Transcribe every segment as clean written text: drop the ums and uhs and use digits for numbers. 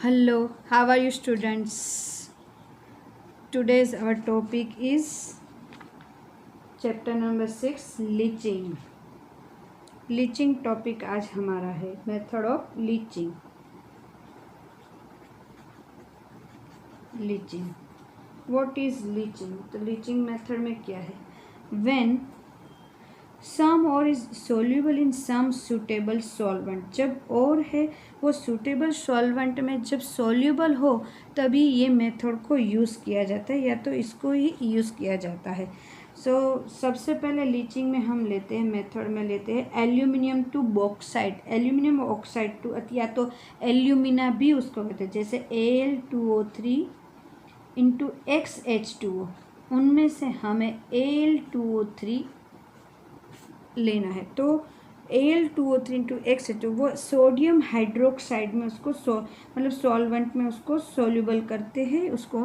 Hello, how are you students? Today's our topic is chapter number 6 leaching. Leaching topic आज हमारा है method of leaching. Leaching what is leaching? तो leaching method में क्या है? When some ore is soluble in some suitable solvent, जब ore है वो सूटेबल सॉल्वेंट में जब सोल्यूबल हो तभी ये मेथड को यूज़ किया जाता है या तो इसको ही यूज़ किया जाता है। सबसे पहले लीचिंग में हम लेते हैं, मेथड में लेते हैं aluminium to bauxite, aluminium oxide to, या तो एल्यूमिना भी उसको कहते हैं, जैसे Al2O3 इंटू XH2O, उनमें से हमें Al2O3 लेना है। तो Al2O3 इंटू XH2 वो सोडियम हाइड्रोक्साइड में उसको मतलब सॉल्वेंट में उसको सोल्यूबल करते हैं उसको,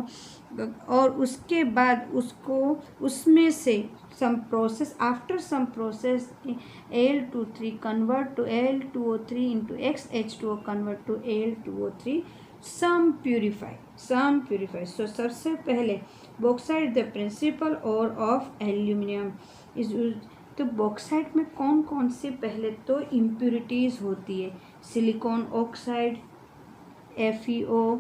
और उसके बाद उसको उसमें से some process after some process Al2O3 convert to Al2O3 into XH2O convert to Al2O3 some purify. So सबसे पहले bauxite the principal ore of aluminium is use. तो बॉक्साइट में कौन कौन से पहले तो इम्प्यूरिटीज़ होती है? Silicon oxide, FeO,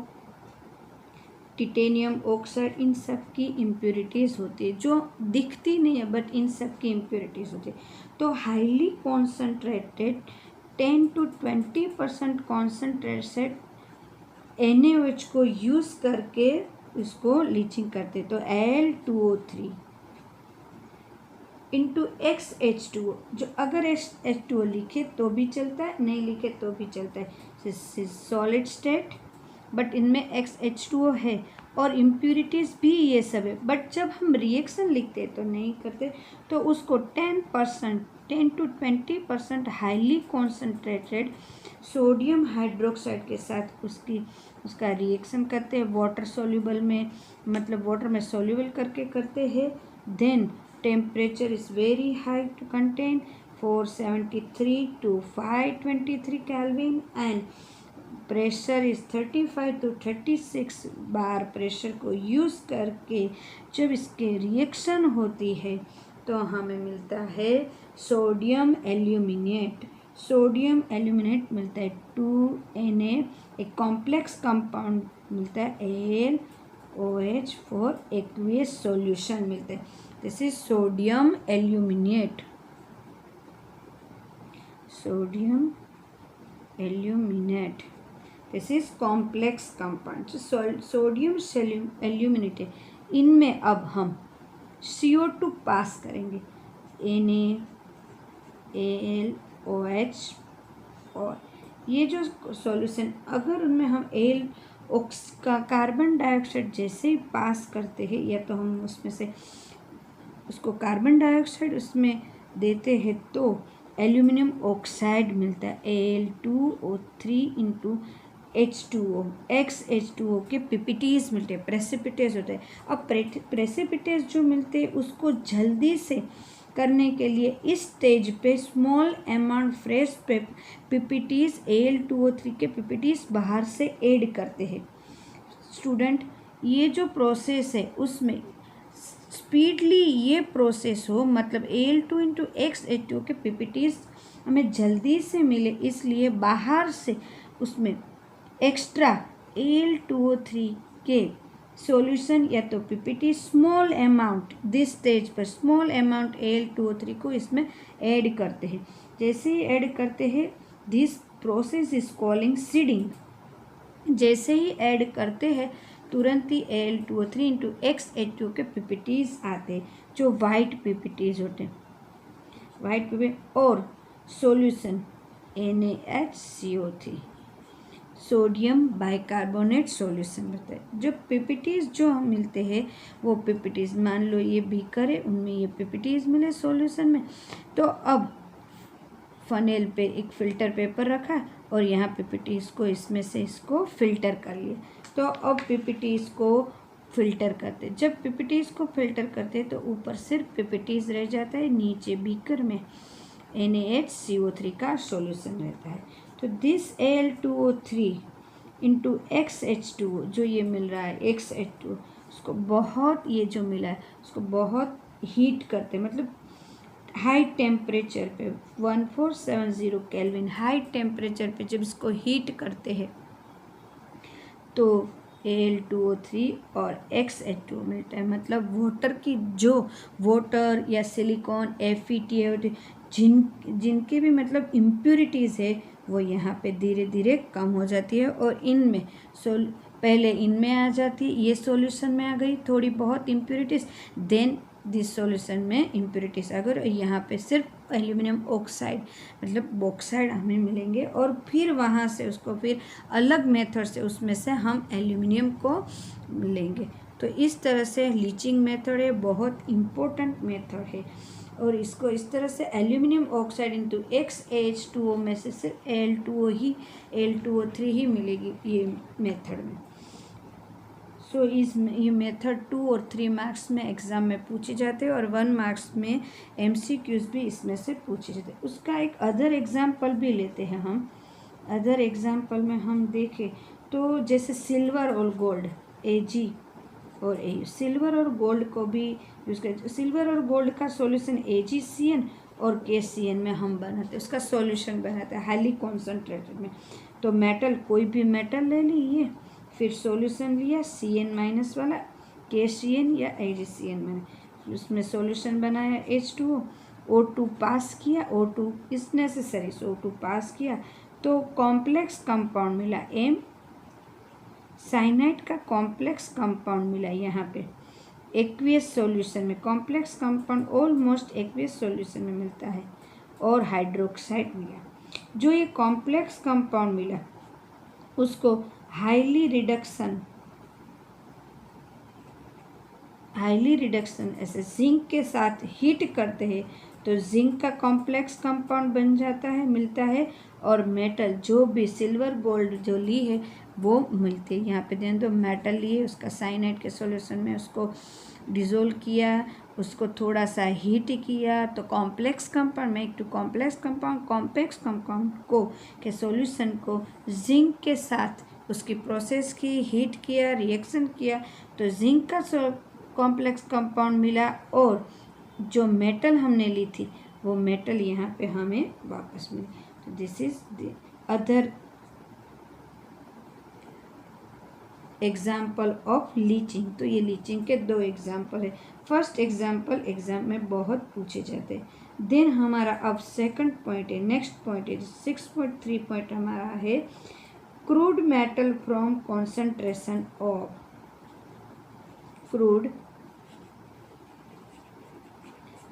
titanium oxide, इन सब की इम्प्यूरिटीज़ होती है जो दिखती नहीं है बट इन सब की इम्प्यूरिटीज़ होती है। तो highly concentrated 10 to 20% concentrated NaOH को यूज़ करके इसको लीचिंग करते। तो Al2O3 इंटू XH2O, जो अगर H2O लिखे तो भी चलता है, नहीं लिखे तो भी चलता है, सॉलिड स्टेट, बट इनमें XH2O है और इम्प्यूरिटीज़ भी ये सब है। बट जब हम रिएक्शन लिखते तो नहीं करते, तो उसको 10 to 20% highly concentrated sodium hydroxide के साथ उसका रिएक्शन करते हैं वाटर सोल्यूबल में, मतलब वाटर में सोल्यूबल करके करते हैं। Then temperature is very high to contain 473 to 523 Kelvin and pressure is 35 to 36 bar pressure को यूज़ करके जब इसके रिएक्शन होती है तो हमें मिलता है सोडियम एल्यूमिनेट। सोडियम एल्यूमिनेट मिलता है 2Na, एक कॉम्प्लेक्स कंपाउंड मिलता है AlOH फॉर एक्वियस सॉल्यूशन मिलता है। This is sodium aluminate. Sodium aluminate. This is complex compound. Sodium aluminate है। इनमें अब हम CO2 पास करेंगे, NaAlOH, और ये जो सॉल्यूशन अगर उनमें हम कार्बन डाइऑक्साइड जैसे ही पास करते हैं या तो हम उसमें से उसको कार्बन डाइऑक्साइड उसमें देते हैं तो एल्यूमिनियम ऑक्साइड मिलता है Al2O3 इंटू H2O, XH2O के पिपिटीज मिलते हैं, प्रेसिपिटेज होते हैं। अब प्रेसिपिटेज जो मिलते हैं उसको जल्दी से करने के लिए इस स्टेज पे स्मॉल अमाउंट फ्रेश पिपिटीज Al2O3 के पिपिटीज बाहर से ऐड करते हैं। स्टूडेंट, ये जो प्रोसेस है उसमें स्पीडली ये प्रोसेस हो, मतलब Al2 इंटू XH2O के पिपिटीज हमें जल्दी से मिले, इसलिए बाहर से उसमें एक्स्ट्रा Al2O3 के सॉल्यूशन या तो PPT small amount, this stage पर स्मॉल अमाउंट Al2O3 को इसमें ऐड करते हैं। जैसे ही ऐड करते हैं this process is calling seeding. जैसे ही ऐड करते हैं तुरंत ही Al2O3 इंटू XH2O के पीपीटीज आते हैं जो वाइट पीपीटीज होते हैं, वाइट पीपीटी, और solution NaHCO3 sodium bicarbonate solution मिलता है। जो पीपीटीज जो मिलते हैं वो पीपीटीज, मान लो ये बीकर है, उनमें ये पीपीटीज मिले सॉल्यूशन में, तो अब फनेल पे एक फ़िल्टर पेपर रखा और यहाँ पीपीटीज को इसमें से इसको फ़िल्टर कर लिए। तो अब पीपीटीज को फ़िल्टर करते, जब पीपीटीज को फ़िल्टर करते तो ऊपर सिर्फ पीपीटीज रह जाता है, नीचे बीकर में NaHCO3 का सॉल्यूशन रहता है। तो दिस Al2O3 इंटू XH2O, जो ये मिल रहा है XH2O, उसको बहुत, ये जो मिला है उसको बहुत हीट करते, मतलब हाई टेम्परेचर पे 1470 केल्विन हाई टेम्परेचर पे जब इसको हीट करते हैं तो Al2O3 और XH2O मिलता है। मतलब वाटर की जो वाटर या सिलिकॉन FeT जिनके भी मतलब इम्प्योरिटीज़ है वो यहाँ पे धीरे धीरे कम हो जाती है और इनमें पहले इनमें आ जाती है, ये सॉल्यूशन में आ गई थोड़ी बहुत इम्प्योरिटीज़, देन दिस सॉल्यूशन में इम्प्योरिटीज़ आ गई और यहाँ पे सिर्फ एल्यूमिनियम ऑक्साइड मतलब बॉक्साइड हमें मिलेंगे और फिर वहाँ से उसको फिर अलग मेथड से उसमें से हम एल्यूमिनियम को लेंगे। तो इस तरह से लीचिंग मेथड है, बहुत इम्पोर्टेंट मेथड है और इसको इस तरह से एल्यूमिनियम ऑक्साइड इंटू XH2O में से सिर्फ Al2O3 ही मिलेगी ये मेथड में। सो ये मेथड 2 और 3 मार्क्स में एग्ज़ाम में पूछे जाते हैं और 1 मार्क्स में MCQs भी इसमें से पूछे जाते हैं। उसका एक अदर एग्जाम्पल भी लेते हैं हम। अदर एग्जाम्पल में हम देखें तो जैसे सिल्वर और गोल्ड Ag और Au, सिल्वर और गोल्ड को भी यूज़ करते। सिल्वर और गोल्ड का सॉल्यूशन AgCN और KCN में हम बनाते हैं, उसका सॉल्यूशन बनाते हैं हाईली कॉन्सेंट्रेटेड में। तो मेटल, कोई भी मेटल ले लीजिए, फिर सॉल्यूशन लिया Cn- वाला KCN या AgCN में, उसमें सॉल्यूशन बनाया H2O, O2 पास किया, O2 is necessary, so O2 पास किया तो कॉम्प्लेक्स कंपाउंड मिला M, साइनाइड का कॉम्प्लेक्स कंपाउंड मिला यहाँ पे एक्वियस सॉल्यूशन में। Complex compound almost aqueous solution में मिलता है और हाइड्रोक्साइड मिला। जो ये कॉम्प्लेक्स कंपाउंड मिला उसको हाईली रिडक्शन ऐसे जिंक के साथ हीट करते हैं तो जिंक का कॉम्प्लेक्स कंपाउंड बन जाता है, मिलता है और मेटल जो भी सिल्वर गोल्ड जो ली है वो मिलती है। यहाँ पे ध्यान दो, मेटल लिए उसका साइनाइड के सॉल्यूशन में उसको डिज़ोल्व किया, उसको थोड़ा सा हीट किया तो कॉम्प्लेक्स कंपाउंड में एक टू कॉम्प्लेक्स कंपाउंड को के सॉल्यूशन को जिंक के साथ उसकी प्रोसेस की, हीट किया, रिएक्शन किया तो जिंक का कॉम्प्लेक्स कंपाउंड मिला और जो मेटल हमने ली थी वो मेटल यहाँ पे हमें वापस मिली। तो this is the other example of leaching. तो ये लीचिंग के 2 एग्जाम्पल है। फर्स्ट एग्जाम्पल एग्जाम में बहुत पूछे जाते हैं। देन हमारा अब सेकंड पॉइंट है, नेक्स्ट पॉइंट है 6.3 पॉइंट हमारा है crude metal from concentration of crude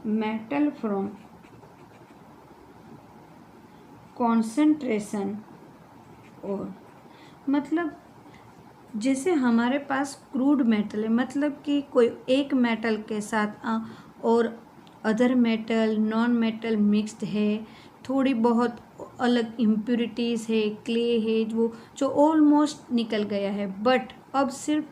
metal from concentration और मतलब जैसे हमारे पास क्रूड मेटल है, मतलब कि कोई एक मेटल के साथ और other metal non metal mixed है, थोड़ी बहुत अलग इम्प्योरिटीज़ है, क्ले है वो जो ऑलमोस्ट निकल गया है बट अब सिर्फ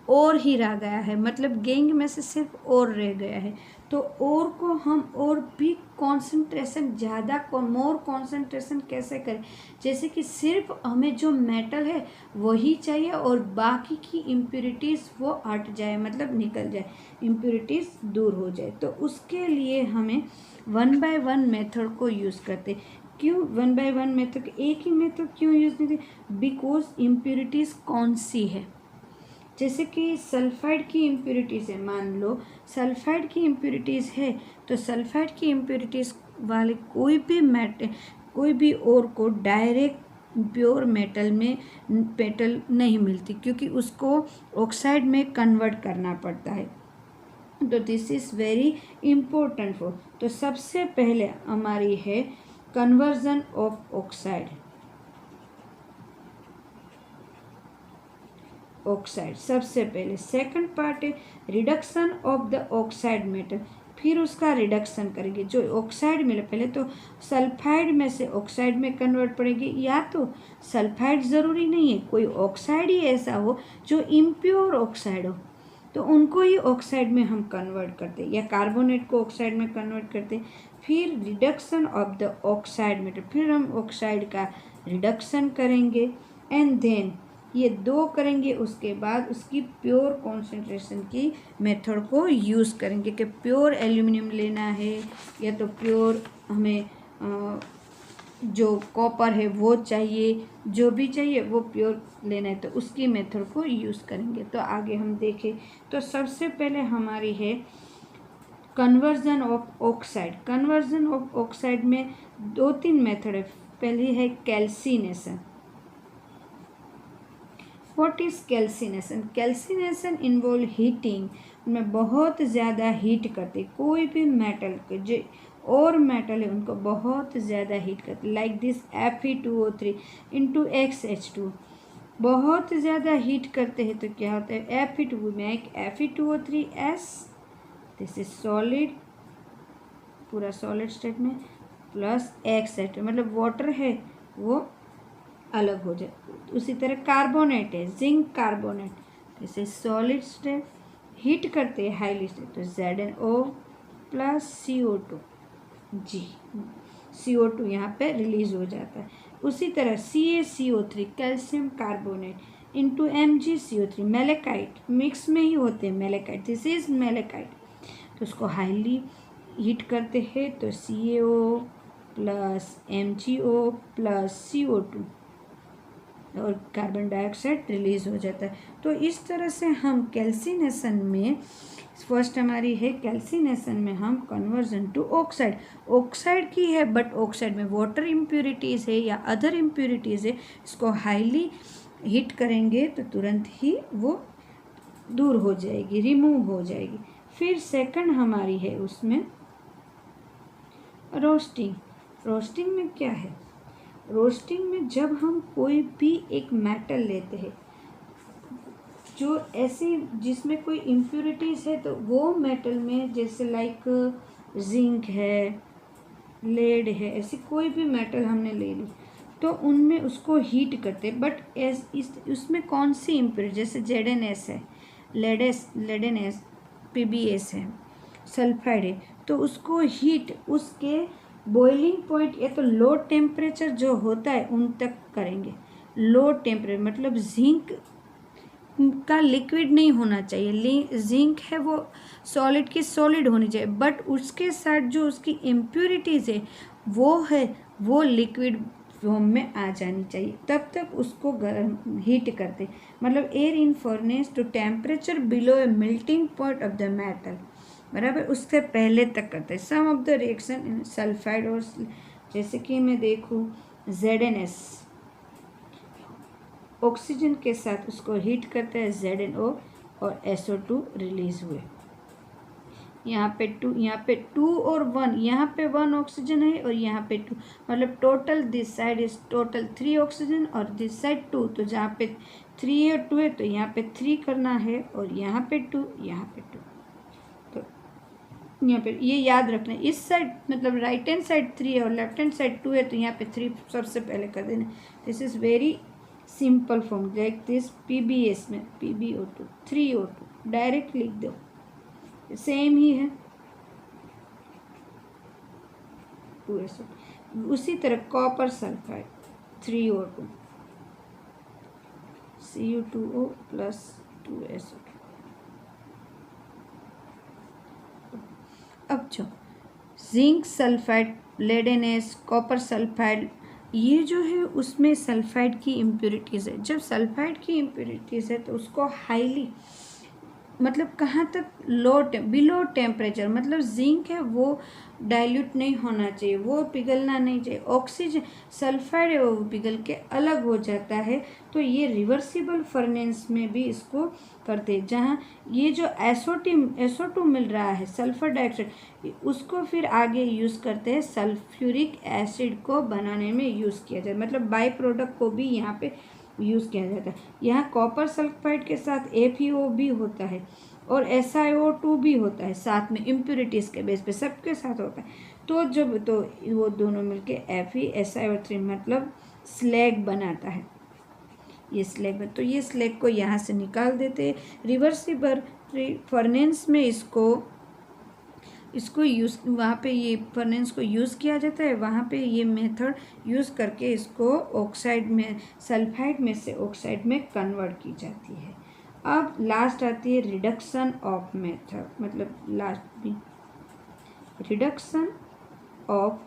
और ही रह गया है, मतलब गैंग में से सिर्फ और रह गया है। तो और को हम और भी कॉन्सेंट्रेशन ज़्यादा मोर कॉन्सेंट्रेशन कैसे करें, जैसे कि सिर्फ हमें जो मेटल है वही चाहिए और बाकी की इम्प्योरिटीज़ वो हट जाए, मतलब निकल जाए, इम्प्योरिटीज़ दूर हो जाए। तो उसके लिए हमें 1 by 1 मेथड को यूज़ करते। क्यों 1 by 1 मेथड, एक ही मेथड क्यों यूज़ नहीं करते? बिकॉज इम्प्योरिटीज़ कौन सी है, जैसे कि सल्फाइड की इम्प्योरिटीज़ है, मान लो सल्फाइड की इम्प्योरिटीज़ है तो सल्फाइड की इम्प्योरिटीज़ वाले कोई भी और को डायरेक्ट प्योर मेटल नहीं मिलती क्योंकि उसको ऑक्साइड में कन्वर्ट करना पड़ता है। तो this is very important for, तो सबसे पहले हमारी है कन्वर्जन ऑफ ऑक्साइड सबसे पहले। सेकंड पार्ट है reduction of the oxide metal, फिर उसका रिडक्शन करेंगे। जो ऑक्साइड मिले पहले तो सल्फाइड में से ऑक्साइड में कन्वर्ट पड़ेगी, या तो सल्फाइड ज़रूरी नहीं है, कोई ऑक्साइड ही ऐसा हो जो इम्प्योर ऑक्साइड हो तो उनको ही ऑक्साइड में हम कन्वर्ट करते, या कार्बोनेट को ऑक्साइड में कन्वर्ट करते। फिर reduction of the oxide metal, फिर हम ऑक्साइड का रिडक्शन करेंगे एंड देन ये 2 करेंगे, उसके बाद उसकी प्योर कॉन्सेंट्रेशन की मेथड को यूज़ करेंगे कि प्योर एल्यूमिनियम लेना है या तो प्योर हमें जो कॉपर है वो चाहिए, जो भी चाहिए वो प्योर लेना है, तो उसकी मेथड को यूज़ करेंगे। तो आगे हम देखें तो सबसे पहले हमारी है conversion of oxide. Conversion of oxide में 2-3 मेथड है। पहली है calcination. What is calcination? Calcination involve heating. उनमें बहुत ज़्यादा हीट करते, कोई भी मेटल के जो और मेटल है उनको बहुत ज़्यादा हीट करते, like this Fe2O3 into XH2। बहुत ज़्यादा हीट करते हैं तो क्या होता है, Fe2 में एक Fe2O3S, दिस इज सॉलिड, पूरा सॉलिड स्टेट में, प्लस XH2 मतलब वाटर है वो अलग हो जाए। उसी तरह कार्बोनेट है, zinc carbonate, this is solid state, heat करते हैं हाईली स्टेट, तो ZnO प्लस CO2 जी, CO2 यहाँ पे रिलीज हो जाता है। उसी तरह CaCO3 calcium carbonate into MgCO3 malachite, mix में ही होते हैं मेलेकाइट, दिस इज मेलेकाइट, तो उसको हाईली हीट करते हैं तो CaO plus MgO plus CO2 और कार्बन डाइऑक्साइड रिलीज हो जाता है। तो इस तरह से हम कैल्सिनेशन में, फर्स्ट हमारी है कैल्सिनेशन में हम कन्वर्जन टू ऑक्साइड, ऑक्साइड की है बट ऑक्साइड में वाटर इम्प्योरिटीज़ है या अदर इम्प्योरिटीज़ है, इसको हाईली हीट करेंगे तो तुरंत ही वो दूर हो जाएगी, रिमूव हो जाएगी। फिर सेकंड हमारी है उसमें रोस्टिंग। रोस्टिंग में क्या है, रोस्टिंग में जब हम कोई भी एक मेटल लेते हैं जो ऐसी जिसमें कोई इम्प्योरिटीज़ है, तो वो मेटल में जैसे लाइक जिंक है, लेड है, ऐसी कोई भी मेटल हमने ले ली तो उनमें उसको हीट करते, बट उसमें कौन सी इम्प्योरिटी, जैसे ZnS है, लेडेनएस, PbS है, सल्फाइड है, तो उसको हीट उसके बॉइलिंग पॉइंट या तो लो टेम्परेचर जो होता है उन तक करेंगे। लो टेम्परेचर मतलब जिंक का लिक्विड नहीं होना चाहिए, जिंक है वो सॉलिड की सॉलिड होनी चाहिए, बट उसके साथ जो उसकी इम्प्योरिटीज़ है वो लिक्विड फॉर्म में आ जानी चाहिए, तब तक उसको गर्म हीट करते, मतलब air in furnace to temperature below a melting point of the metal, बराबर, उससे पहले तक करते हैं। Some of the reaction in sulphide, और जैसे कि मैं देखूँ ZnS ऑक्सीजन के साथ उसको हीट करते हैं, ZnO और SO2 रिलीज हुए। यहाँ पे टू और 1, यहाँ पे 1 ऑक्सीजन है और यहाँ पे 2, मतलब total this side is total 3 oxygen और दिस साइड 2, तो जहाँ पे 3 और 2 है तो यहाँ पे 3 करना है और यहाँ पे 2, यहाँ पे 2, तो यहाँ पे ये याद रखना है, इस साइड मतलब राइट हैंड साइड 3 है और लेफ्ट हैंड साइड 2 है, तो यहाँ पे 3 सबसे पहले कर देना। This is very simple form, like this PbS में PbO2 3O2 डायरेक्ट लिख दो, सेम ही है 2SO2। उसी तरह copper sulphide 3O2 Cu2O plus 2SO2। अब जो जिंक सल्फाइड, लेडेनेस, कॉपर सल्फाइड, ये जो है उसमें सल्फाइड की इम्प्योरिटीज़ है। जब सल्फाइड की इम्प्योरिटीज़ है तो उसको हाईली, मतलब कहाँ तक, बिलो टेम्परेचर, मतलब जिंक है वो डाइल्यूट नहीं होना चाहिए, वो पिघलना नहीं चाहिए, ऑक्सीजन सल्फाइड है वो पिघल के अलग हो जाता है, तो ये रिवर्सिबल फर्नेस में भी इसको करते हैं। जहाँ ये जो SO2 मिल रहा है सल्फर डाइऑक्साइड, उसको फिर आगे यूज़ करते हैं, सल्फ्यूरिक एसिड को बनाने में यूज़ किया जाए, मतलब बाई प्रोडक्ट को भी यहाँ पे यूज़ किया जाता है। यहाँ कॉपर सल्फाइड के साथ FeO भी होता है और SiO2 भी होता है साथ में, इम्प्योरिटीज़ के बेस पे सबके साथ होता है, तो जब तो वो दोनों मिलके FeSiO3 मतलब स्लैग बनाता है, ये स्लैग, तो ये स्लैग को यहाँ से निकाल देते हैं। रिवर्सिबल फर्नेस में इसको इसको यूज़ वहाँ पे ये फर्नेस को यूज़ किया जाता है, वहाँ पे ये मेथड यूज़ करके इसको ऑक्साइड में सल्फाइड में से ऑक्साइड में कन्वर्ट की जाती है। अब लास्ट आती है रिडक्शन ऑफ मेथड, मतलब लास्ट भी रिडक्शन ऑफ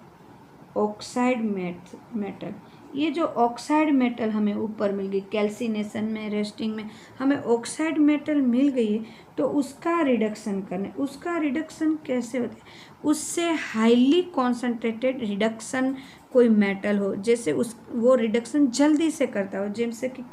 ऑक्साइड मेटल। ये जो ऑक्साइड मेटल हमें ऊपर मिल गई कैल्सिनेशन में, रेस्टिंग में हमें ऑक्साइड मेटल मिल गई है, तो उसका रिडक्शन करना। उसका रिडक्शन कैसे होता है? उससे हाईली कॉन्सेंट्रेटेड रिडक्शन कोई मेटल हो, जैसे वो रिडक्शन जल्दी से करता हो, जैसे कि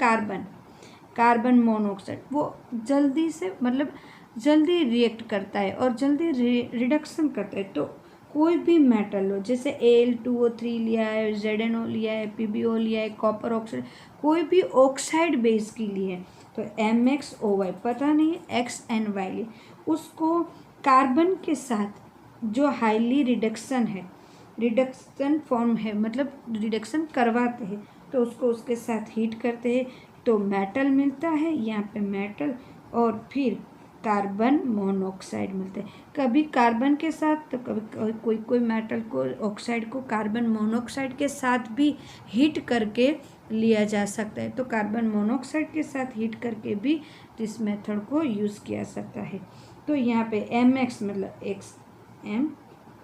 कार्बन मोनोऑक्साइड, वो जल्दी से मतलब जल्दी रिएक्ट करता है और जल्दी रिडक्शन करता है। तो कोई भी मेटल हो, जैसे Al2O3 लिया है, ZnO लिया है, PbO लिया है, कॉपर ऑक्साइड, कोई भी ऑक्साइड बेस के लिए तो MxOY पता नहीं है XNY लिए, उसको कार्बन के साथ जो हाईली रिडक्शन है, रिडक्शन फॉर्म है, मतलब रिडक्शन करवाते हैं, तो उसको उसके साथ हीट करते हैं तो मेटल मिलता है। यहाँ पे मेटल और फिर कार्बन मोनोऑक्साइड मिलते हैं। कभी कार्बन के साथ तो कभी कोई मेटल को, ऑक्साइड को कार्बन मोनोऑक्साइड के साथ भी हीट करके लिया जा सकता है। तो कार्बन मोनोऑक्साइड के साथ हीट करके भी इस मेथड को यूज़ किया सकता है। तो यहाँ पे MX मतलब XM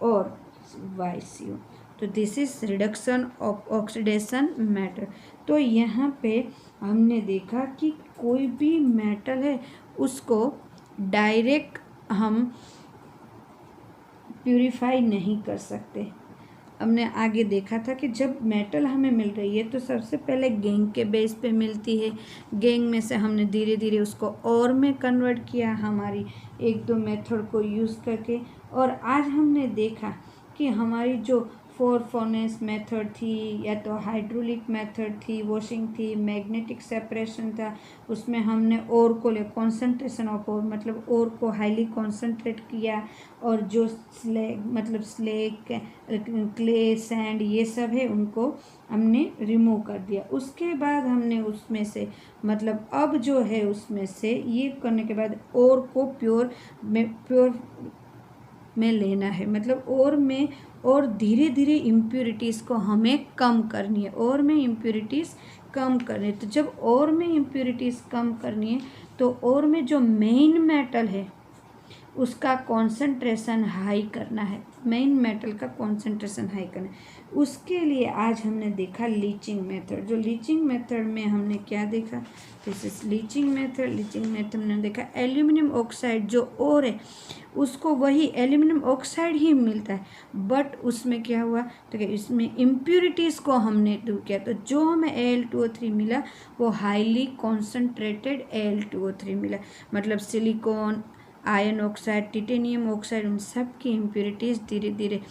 और YCO, तो this is reduction of oxidation metal. तो यहाँ पे हमने देखा कि कोई भी मेटल है उसको डायरेक्ट हम प्यूरिफाई नहीं कर सकते। हमने आगे देखा था कि जब मेटल हमें मिल रही है तो सबसे पहले गैंग के बेस पे मिलती है, गैंग में से हमने धीरे धीरे उसको और में कन्वर्ट किया हमारी एक दो मेथड को यूज़ करके। और आज हमने देखा कि हमारी जो फोर फर्नेस मेथड थी, या तो हाइड्रोलिक मेथड थी, वॉशिंग थी, मैग्नेटिक सेपरेशन था, उसमें हमने ओर को ले कॉन्सेंट्रेशन ऑफ ओर, मतलब ओर को हाईली कॉन्सेंट्रेट किया, और जो स्लैग मतलब स्लेग, क्ले, सैंड ये सब है उनको हमने रिमूव कर दिया। उसके बाद हमने उसमें से मतलब अब जो है उसमें से ये करने के बाद ओर को प्योर में लेना है, मतलब और में और धीरे धीरे इम्प्योरिटीज़ को हमें कम करनी है, और में इम्प्योरिटीज़ कम करनी है। तो जब और में इम्प्योरिटीज़ कम करनी है तो और में जो मेन मेटल है उसका कॉन्सेंट्रेशन हाई करना है, मेन मेटल का कॉन्सेंट्रेशन हाई करना है। उसके लिए आज हमने देखा लीचिंग मेथड। जो लीचिंग मेथड में हमने क्या देखा, this is leaching method. Leaching method में देखा एल्यूमिनियम ऑक्साइड जो और है उसको वही एल्यूमिनियम ऑक्साइड ही मिलता है, बट उसमें क्या हुआ तो क्या इसमें इम्प्योरिटीज़ को हमने दूर किया, तो जो हमें Al2O3 मिला वो हाईली कॉन्सेंट्रेटेड Al2O3 मिला, मतलब silicon, iron oxide, titanium oxide, उन सब की इम्प्योरिटीज़ धीरे धीरे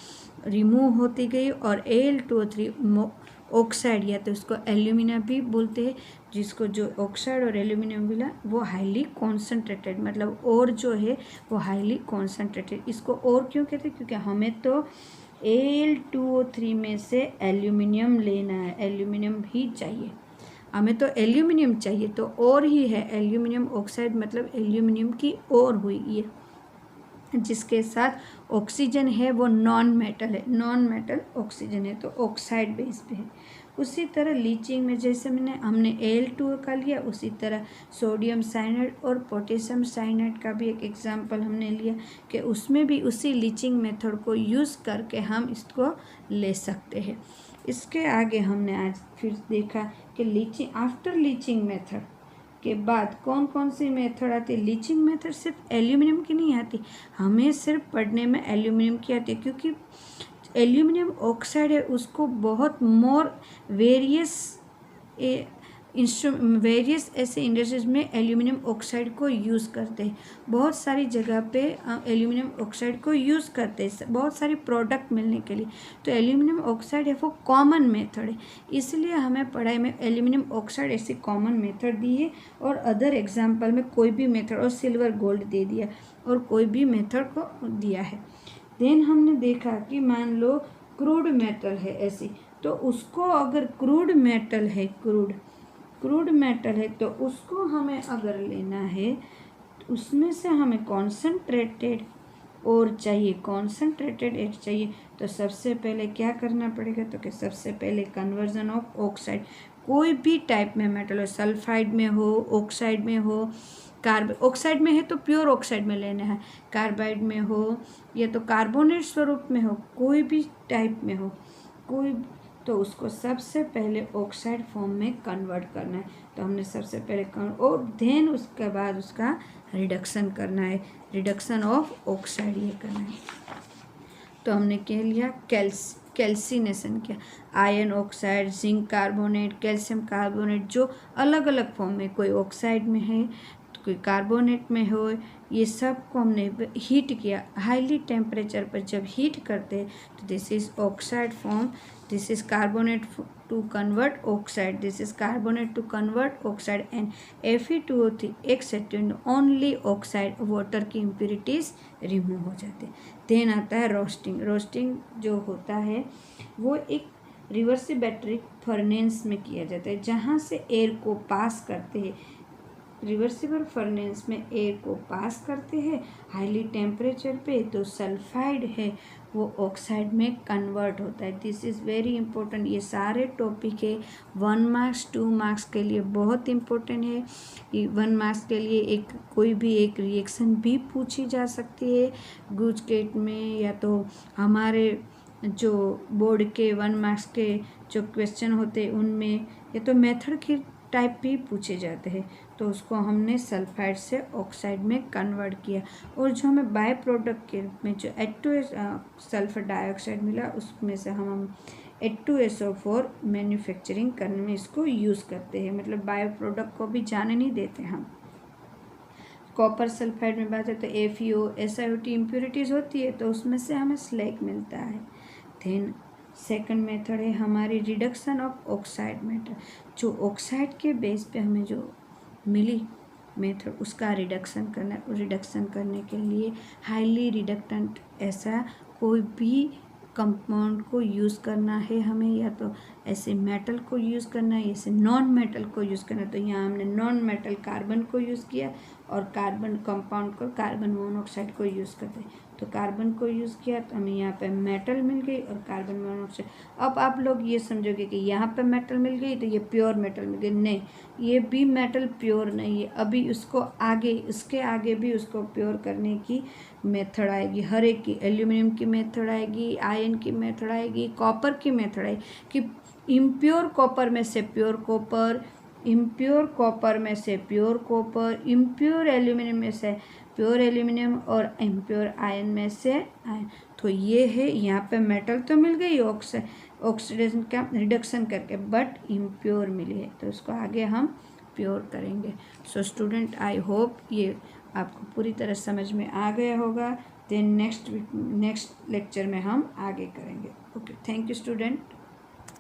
रिमूव होती गई और Al2O3 ऑक्साइड या तो उसको एल्यूमिना भी बोलते हैं, जिसको जो ऑक्साइड और एल्यूमिनियम मिला वो हाईली कॉन्सेंट्रेटेड, मतलब और जो है वो हाईली कॉन्सेंट्रेटेड। इसको और क्यों कहते हैं, क्योंकि हमें तो Al2O3 में से एल्यूमिनियम लेना है, एल्यूमिनियम ही चाहिए, हमें तो एल्यूमिनियम चाहिए, तो और ही है एल्यूमिनियम ऑक्साइड, मतलब एल्यूमिनियम की और हुई ये, जिसके साथ ऑक्सीजन है वो नॉन मेटल है, नॉन मेटल ऑक्सीजन है, तो ऑक्साइड बेस पे है। उसी तरह लीचिंग में जैसे हमने Al2O का लिया, उसी तरह सोडियम साइनाइड और पोटेशियम साइनाइड का भी एक एग्जांपल हमने लिया कि उसमें भी उसी लीचिंग मेथड को यूज़ करके हम इसको ले सकते हैं। इसके आगे हमने आज फिर देखा कि लीचिंग आफ्टर लीचिंग मेथड के बाद कौन कौन सी मेथड आती है। लीचिंग मेथड सिर्फ एल्यूमिनियम की नहीं आती, हमें सिर्फ पढ़ने में एल्यूमिनियम की आती है, क्योंकि एल्यूमिनियम ऑक्साइड है उसको बहुत मोर वेरियस ऐसे इंडस्ट्रीज में एल्यूमिनियम ऑक्साइड को यूज़ करते हैं, बहुत सारी जगह पे एल्यूमिनियम ऑक्साइड को यूज़ करते हैं बहुत सारी प्रोडक्ट मिलने के लिए। तो एल्यूमिनियम ऑक्साइड है वो कॉमन मेथड है, इसलिए हमें पढ़ाई में एल्यूमिनियम ऑक्साइड ऐसी कॉमन मेथड दी है, और अदर एग्जाम्पल में कोई भी मेथड, और सिल्वर गोल्ड दे दिया और कोई भी मेथड को दिया है। देन हमने देखा कि मान लो क्रूड मेटल है ऐसी, तो उसको अगर क्रूड मेटल है, क्रूड मेटल है तो उसको हमें अगर लेना है तो उसमें से हमें कॉन्सेंट्रेटेड और चाहिए, कॉन्सेंट्रेटेड एयर चाहिए, तो सबसे पहले क्या करना पड़ेगा, तो कि सबसे पहले कन्वर्जन ऑफ ऑक्साइड, कोई भी टाइप में मेटल हो, सल्फाइड में हो, ऑक्साइड में हो, ऑक्साइड में है तो प्योर ऑक्साइड में लेना है, कार्बाइड में हो या तो कार्बोनेट स्वरूप में हो, कोई भी टाइप में हो, कोई, तो उसको सबसे पहले ऑक्साइड फॉर्म में कन्वर्ट करना है। तो हमने सबसे पहले और देन उसके बाद उसका रिडक्शन करना है, रिडक्शन ऑफ ऑक्साइड ये करना है। तो हमने क्या लिया, कैल्सिनेशन किया, iron oxide, zinc carbonate, calcium carbonate, जो अलग अलग फॉर्म में, कोई ऑक्साइड में है तो कोई कार्बोनेट में हो, ये सब को हमने हीट किया। हाईली टेम्परेचर पर जब हीट करते हैं तो this is oxide form, this is carbonate to convert oxide, this is carbonate to convert oxide, and Fe2O3 excepting only oxide, water की इम्प्योरिटीज रिमूव हो जाते हैं। देन आता है रोस्टिंग। रोस्टिंग जो होता है वो एक रिवर्सिबल फर्नेस में किया जाता है, जहाँ से एयर को पास करते हैं, रिवर्सिबल फर्नेस में एयर को पास करते हैं हाईली टेम्परेचर पे, तो सल्फाइड है वो ऑक्साइड में कन्वर्ट होता है। This is very important. ये सारे टॉपिक है 1 मार्क्स 2 मार्क्स के लिए बहुत इंपॉर्टेंट है। ये 1 मार्क्स के लिए एक कोई भी एक रिएक्शन भी पूछी जा सकती है गुजकेट में, या तो हमारे जो बोर्ड के 1 मार्क्स के जो क्वेश्चन होते हैं उनमें, या तो मेथड की टाइप भी पूछे जाते हैं। तो उसको हमने सल्फाइड से ऑक्साइड में कन्वर्ट किया, और जो हमें बाय प्रोडक्ट के रूप में जो H2S सल्फर डाइऑक्साइड मिला, उसमें से हम H2SO4 मैन्युफैक्चरिंग करने में इसको यूज़ करते हैं, मतलब बायो प्रोडक्ट को भी जाने नहीं देते हम। कॉपर सल्फाइड में बात है तो FeO SiO2 इम्प्योरिटीज़ होती है, तो उसमें से हमें स्लैग मिलता है। देन सेकंड मेथड है हमारी रिडक्शन ऑफ ऑक्साइड मेटल, जो ऑक्साइड के बेस पे हमें जो मिली मेथड उसका रिडक्शन करना है। रिडक्शन करने के लिए हाईली रिडक्टेंट ऐसा कोई भी कंपाउंड को यूज़ करना है हमें, या तो ऐसे मेटल को यूज़ करना है, ऐसे नॉन मेटल को यूज़ करना है। तो यहाँ हमने नॉन मेटल कार्बन को यूज़ किया, और कार्बन कंपाउंड को कार्बन मोनोऑक्साइड को यूज़ करते हैं। तो कार्बन को यूज़ किया तो हमें यहाँ पे मेटल मिल गई और कार्बन मोनोऑक्साइड। अब आप लोग ये समझोगे कि यहाँ पे मेटल मिल गई तो ये प्योर मेटल मिल गई, नहीं, ये भी मेटल प्योर नहीं है। अभी उसको आगे, इसके आगे भी उसको प्योर करने की मेथड आएगी, हर एक की, एल्यूमिनियम की मेथड आएगी, आयरन की मेथड आएगी, कॉपर की मेथड आएगी, कि इम्प्योर कॉपर में से प्योर कॉपर, इम्प्योर कॉपर में से प्योर कॉपर, इम्प्योर एल्यूमिनियम में से प्योर एल्यूमिनियम, और इम्प्योर आयरन में से आयरन। तो ये है, यहाँ पे मेटल तो मिल गई ऑक्सीडेशन का रिडक्शन करके, बट इम्प्योर मिली है, तो उसको आगे हम प्योर करेंगे। सो स्टूडेंट, आई होप ये आपको पूरी तरह समझ में आ गया होगा। देन नेक्स्ट लेक्चर में हम आगे करेंगे। Okay, thank you student.